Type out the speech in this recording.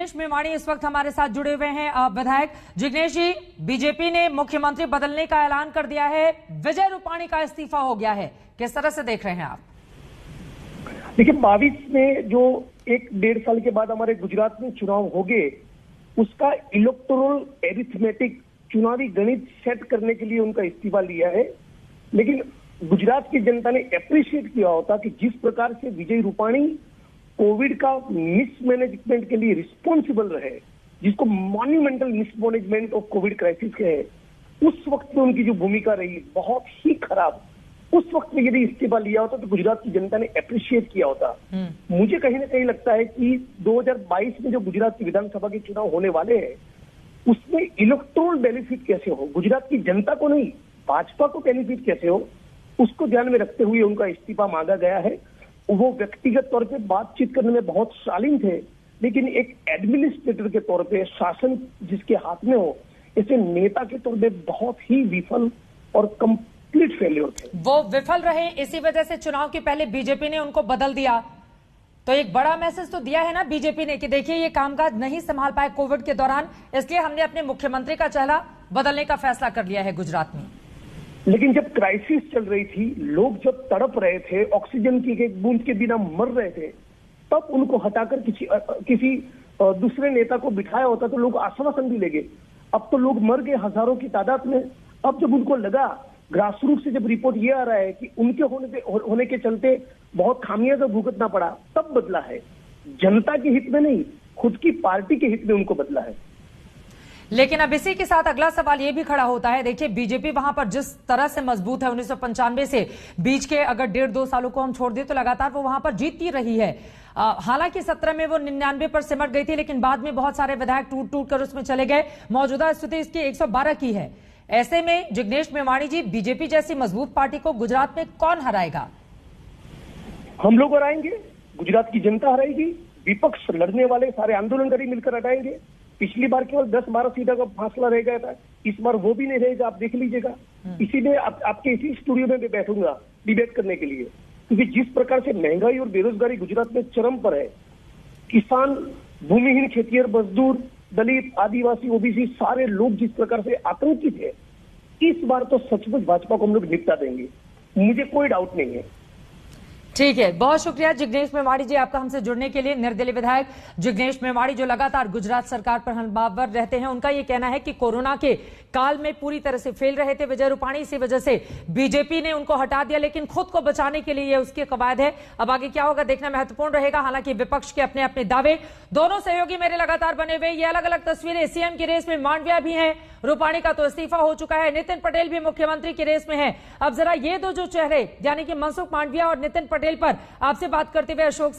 जिग्नेश मेवाणी इस वक्त हमारे साथ जुड़े हुए हैं। विधायक जिग्नेश जी, बीजेपी ने मुख्यमंत्री बदलने का ऐलान कर दिया है, विजय रूपाणी का इस्तीफा हो गया है, किस तरह से देख रहे हैं आप? देखिए, 22 में जो 1-1.5 साल के बाद हमारे गुजरात में चुनाव हो गए, उसका इलेक्टोरल एरिथमेटिक चुनावी गणित सेट करने के लिए उनका इस्तीफा लिया है। लेकिन गुजरात की जनता ने अप्रिशिएट किया होता कि जिस प्रकार से विजय रूपाणी कोविड का मिसमैनेजमेंट के लिए रिस्पॉन्सिबल रहे, जिसको monumental mismanagement of Covid crisis कहे, उस वक्त में उनकी जो भूमिका रही बहुत ही खराब, उस वक्त में यदि इस्तीफा लिया होता तो गुजरात की जनता ने अप्रिशिएट किया होता। मुझे कहीं ना कहीं लगता है कि 2022 में जो गुजरात की विधानसभा के चुनाव होने वाले हैं, उसमें इलेक्टोरल बेनिफिट कैसे हो, गुजरात की जनता को नहीं भाजपा को बेनिफिट कैसे हो, उसको ध्यान में रखते हुए उनका इस्तीफा मांगा गया है। वो व्यक्तिगत तौर पे बातचीत करने में बहुत शालीन थे, लेकिन एक एडमिनिस्ट्रेटर के तौर पे, शासन जिसके हाथ में हो, ऐसे नेता के तौर पे बहुत ही विफल और कंप्लीट फेलियर थे। वो विफल रहे, इसी वजह से चुनाव के पहले बीजेपी ने उनको बदल दिया। तो एक बड़ा मैसेज तो दिया है ना बीजेपी ने कि देखिए ये कामकाज नहीं संभाल पाए कोविड के दौरान, इसलिए हमने अपने मुख्यमंत्री का चेहरा बदलने का फैसला कर लिया है गुजरात में। लेकिन जब क्राइसिस चल रही थी, लोग जब तड़प रहे थे, ऑक्सीजन की एक बूंद के बिना मर रहे थे, तब उनको हटाकर किसी दूसरे नेता को बिठाया होता तो लोग आश्वासन भी लेंगे। अब तो लोग मर गए हजारों की तादाद में। अब जब उनको लगा, ग्रासरूट से जब रिपोर्ट ये आ रहा है कि उनके होने के चलते बहुत खामियाजा भुगतना पड़ा, तब बदला है। जनता के हित में नहीं, खुद की पार्टी के हित में उनको बदला है। लेकिन अब इसी के साथ अगला सवाल ये भी खड़ा होता है, देखिए बीजेपी वहां पर जिस तरह से मजबूत है 1995 से, बीच के अगर 1.5-2 सालों को हम छोड़ दें तो लगातार वो वहां पर जीतती रही है। हालांकि 17 में वो 99 पर सिमट गई थी, लेकिन बाद में बहुत सारे विधायक टूट कर उसमें चले गए। मौजूदा स्थिति इसकी 112 की है। ऐसे में जिग्नेश मेवाणी जी, बीजेपी जैसी मजबूत पार्टी को गुजरात में कौन हराएगा? हम लोग हराएंगे, गुजरात की जनता हराएगी, विपक्ष लड़ने वाले सारे आंदोलनकारी मिलकर हटाएंगे। पिछली बार केवल 10-12 सीटों का फासला रह गया था, इस बार वो भी नहीं रहेगा, आप देख लीजिएगा। इसीलिए आपके इसी स्टूडियो में मैं बैठूंगा डिबेट करने के लिए, क्योंकि जिस प्रकार से महंगाई और बेरोजगारी गुजरात में चरम पर है, किसान, भूमिहीन खेतिहर मजदूर, दलित, आदिवासी, ओबीसी सारे लोग जिस प्रकार से आतंकित है, इस बार तो सचमुच भाजपा को हम लोग निपटा देंगे, मुझे कोई डाउट नहीं है। ठीक है, बहुत शुक्रिया जिग्नेश मेवाणी जी आपका हमसे जुड़ने के लिए। निर्दलीय विधायक जिग्नेश मेवाणी जो लगातार गुजरात सरकार पर हमलावर रहते हैं, उनका यह कहना है कि कोरोना के काल में पूरी तरह से फेल रहे थे विजय रूपाणी, इसी वजह से बीजेपी ने उनको हटा दिया, लेकिन खुद को बचाने के लिए यह उसकी कवायद है। अब आगे क्या होगा देखना महत्वपूर्ण रहेगा। हालांकि विपक्ष के अपने अपने दावे, दोनों सहयोगी मेरे लगातार बने हुए। ये अलग अलग तस्वीरें, सीएम की रेस में मांडविया भी हैं, रूपाणी का तो इस्तीफा हो चुका है, नितिन पटेल भी मुख्यमंत्री की रेस में है। अब जरा ये दो जो चेहरे यानी कि मनसुख मांडविया और नितिन पटेल पर आपसे बात करते हुए अशोक